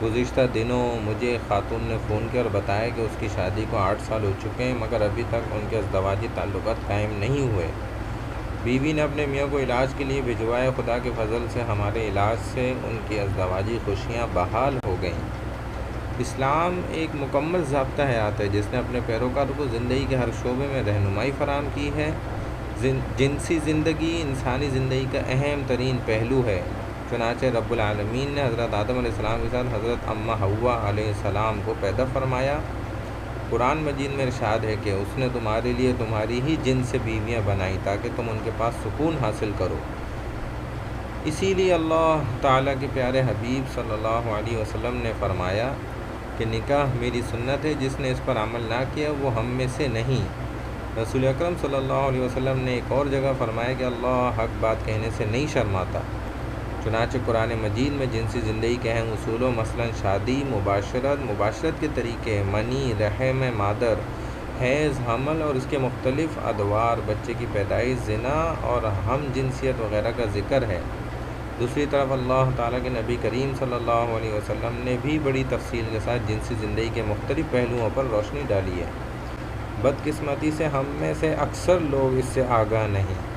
گزشتہ دنوں مجھے ایک خاتون نے فون کیا اور بتایا کہ اس کی شادی کو 8 سال ہو چکے ہیں مگر ابھی تک ان کے ازدواجی تعلقات قائم نہیں ہوئے۔ بیوی نے اپنے میاں کو علاج کے لیے بھجوایا، خدا کے فضل سے ہمارے علاج سے ان کی ازدواجی خوشیاں بحال ہو گئیں۔ اسلام ایک مکمل ضابطہ حیات ہے جس نے اپنے پیروکاروں کو زندگی کے ہر شعبے میں رہنمائی فراہم کی ہے۔ جنسی زندگی انسانی زندگی کا اہم ترین پہلو ہے، چنانچہ رب العالمین نے حضرت آدم علیہ السلام کے ساتھ حضرت اماں حوا علیہ السلام کو پیدا فرمایا۔ قرآن مجید میں ارشاد ہے کہ اس نے تمہارے لیے تمہاری ہی جنس سے بیویاں بنائیں تاکہ تم ان کے پاس سکون حاصل کرو۔ اسی لیے اللہ تعالیٰ کے پیارے حبیب صلی اللہ علیہ وسلم نے فرمایا کہ نکاح میری سنت ہے، جس نے اس پر عمل نہ کیا وہ ہم میں سے نہیں۔ رسول اکرم صلی اللہ علیہ وسلم نے ایک اور جگہ فرمایا کہ اللہ حق بات کہنے سے نہیں شرماتا۔ چنانچہ قرآن مجید میں جنسی زندگی کے اہم اصولوں مثلاً شادی، مباشرت کے طریقے، منی، رحم مادر، حیض، حمل اور اس کے مختلف ادوار، بچے کی پیدائش، زنا اور ہم جنسیت وغیرہ کا ذکر ہے۔ دوسری طرف اللہ تعالیٰ کے نبی کریم صلی اللہ علیہ وسلم نے بھی بڑی تفصیل کے ساتھ جنسی زندگی کے مختلف پہلوؤں پر روشنی ڈالی ہے۔ بدقسمتی سے ہم میں سے اکثر لوگ اس سے آگاہ نہیں۔